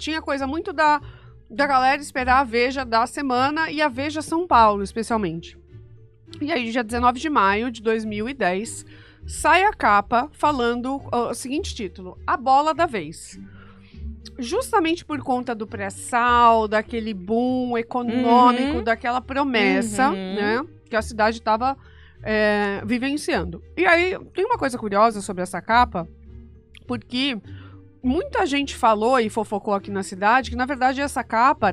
tinha coisa muito da galera esperar a Veja da semana e a Veja São Paulo, especialmente. E aí, dia 19 de maio de 2010, sai a capa falando o seguinte título: A Bola da Vez. Justamente por conta do pré-sal, daquele boom econômico, daquela promessa, né, que a cidade estava vivenciando. E aí, tem uma coisa curiosa sobre essa capa, porque muita gente falou e fofocou aqui na cidade que, na verdade, essa capa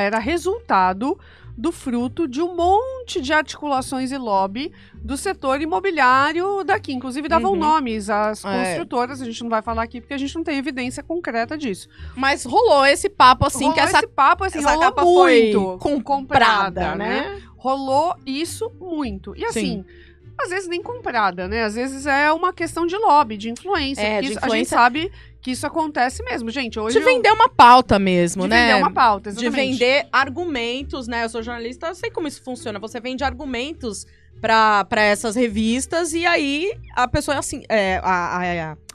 era resultado do fruto de um monte de articulações e lobby do setor imobiliário daqui. Inclusive, davam nomes às construtoras. A gente não vai falar aqui porque a gente não tem evidência concreta disso. Mas rolou esse papo, assim, que essa rolou capa muito foi comprada, né? Rolou isso muito. E assim... Às vezes nem comprada, né? Às vezes é uma questão de lobby, de influência. A gente sabe que isso acontece mesmo, gente. Hoje de vender uma pauta mesmo, né? De vender uma pauta, exatamente. De vender argumentos, né? Eu sou jornalista, eu sei como isso funciona. Você vende argumentos pra essas revistas e aí a pessoa, assim,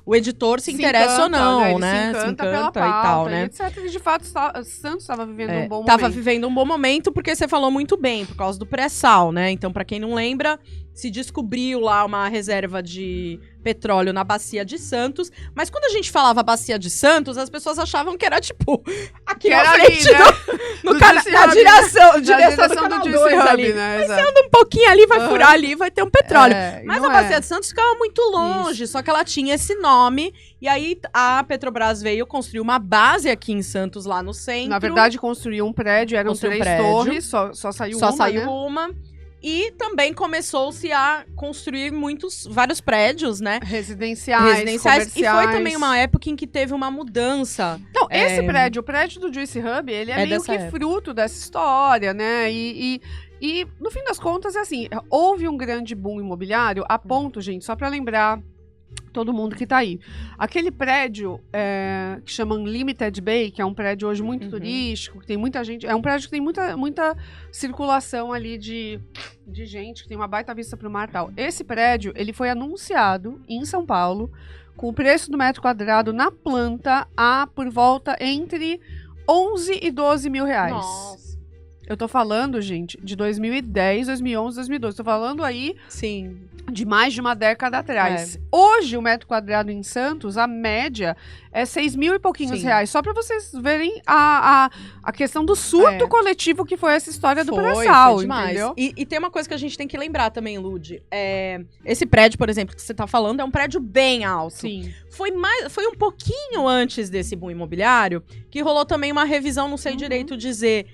o editor se interessa encanta, ou não, né? Se encanta pela pauta e tal, né? etc. E de fato, Santos estava vivendo um bom momento. Tava vivendo um bom momento porque você falou muito bem, por causa do pré-sal, né? Então, pra quem não lembra, se descobriu lá uma reserva de petróleo na Bacia de Santos. Mas quando a gente falava Bacia de Santos, as pessoas achavam que era, tipo, aqui na frente, ali, né? na direção do Canal 2 ali. Né? Mas você anda um pouquinho ali, vai furar ali, vai ter um petróleo. Mas a não Bacia de Santos ficava muito longe, só que ela tinha esse nome. E aí a Petrobras veio construir uma base aqui em Santos, lá no centro. Na verdade, construiu um prédio, eram 3 torres, só saiu uma, saiu uma. E também começou-se a construir vários prédios, né? Residenciais, E foi também uma época em que teve uma mudança. Não, esse prédio, o prédio do Juice Hub, ele é meio que fruto dessa história, né? E no fim das contas, assim, houve um grande boom imobiliário a ponto, gente, só pra lembrar todo mundo que tá aí. Aquele prédio que chama Unlimited Bay, que é um prédio hoje muito turístico, que tem muita gente, é um prédio que tem muita circulação ali de gente, que tem uma baita vista pro mar e tal. Esse prédio, ele foi anunciado em São Paulo, com o preço do metro quadrado na planta por volta entre 11 e 12 mil reais. Nossa. Eu tô falando, gente, de 2010, 2011, 2012. Tô falando aí de mais de uma década atrás. Hoje, o metro quadrado em Santos, a média é 6 mil e pouquinhos reais. Só pra vocês verem a questão do surto coletivo que foi essa história do pré-sal, entendeu? E tem uma coisa que a gente tem que lembrar também, Lud. Esse prédio, por exemplo, que você tá falando, é um prédio bem alto. Sim. Foi um pouquinho antes desse boom imobiliário que rolou também uma revisão, não sei direito dizer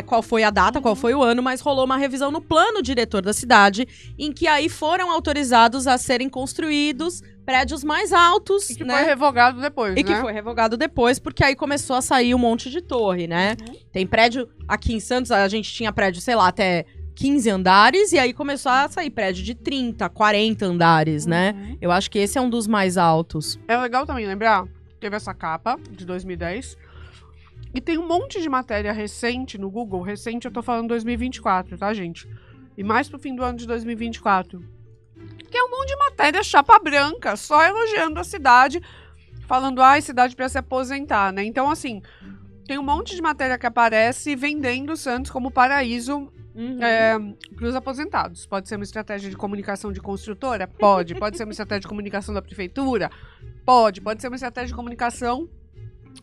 qual foi a data, qual foi o ano, mas rolou uma revisão no plano diretor da cidade, em que aí foram autorizados a serem construídos prédios mais altos. E que foi revogado depois, que foi revogado depois, porque aí começou a sair um monte de torre, né? Tem prédio, aqui em Santos, a gente tinha prédio, sei lá, até 15 andares, e aí começou a sair prédio de 30, 40 andares, né? Eu acho que esse é um dos mais altos. É legal também lembrar, teve essa capa de 2010, e tem um monte de matéria recente no Google. Recente, eu tô falando 2024, tá, gente? E mais pro fim do ano de 2024. Que é um monte de matéria chapa branca, só elogiando a cidade, falando, a cidade pra se aposentar, né? Então, assim, tem um monte de matéria que aparece vendendo Santos como paraíso para os aposentados. Pode ser uma estratégia de comunicação de construtora? Pode. Pode ser uma estratégia de comunicação da prefeitura? Pode. Pode ser uma estratégia de comunicação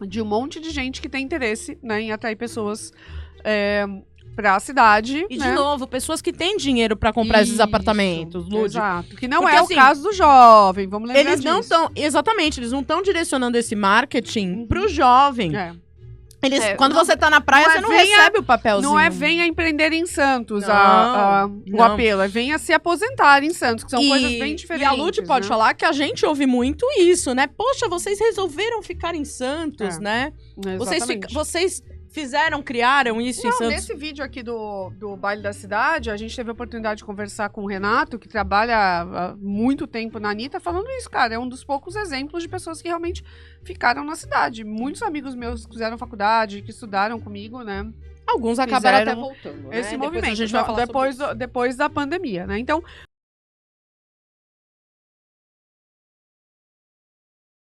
de um monte de gente que tem interesse, né, em atrair pessoas pra cidade. E, de novo, pessoas que têm dinheiro pra comprar esses apartamentos, Lud. Exato. Que não é o caso do jovem, vamos lembrar eles disso. Não estão, exatamente, eles não estão direcionando esse marketing pro jovem. Quando você tá na praia, você não recebe o papelzinho. Não venha empreender em Santos, o apelo. É venha se aposentar em Santos, que são coisas bem diferentes. E a Lud pode falar que a gente ouve muito isso, né? Poxa, vocês resolveram ficar em Santos, né? Vocês criaram isso em Santos. Nesse vídeo aqui do Baile da Cidade, a gente teve a oportunidade de conversar com o Renato, que trabalha há muito tempo na Anitta, falando isso, cara. É um dos poucos exemplos de pessoas que realmente ficaram na cidade. Muitos amigos meus que fizeram faculdade, que estudaram comigo, né? Alguns acabaram até voltando, esse movimento. A gente vai falar depois da pandemia, né? Então,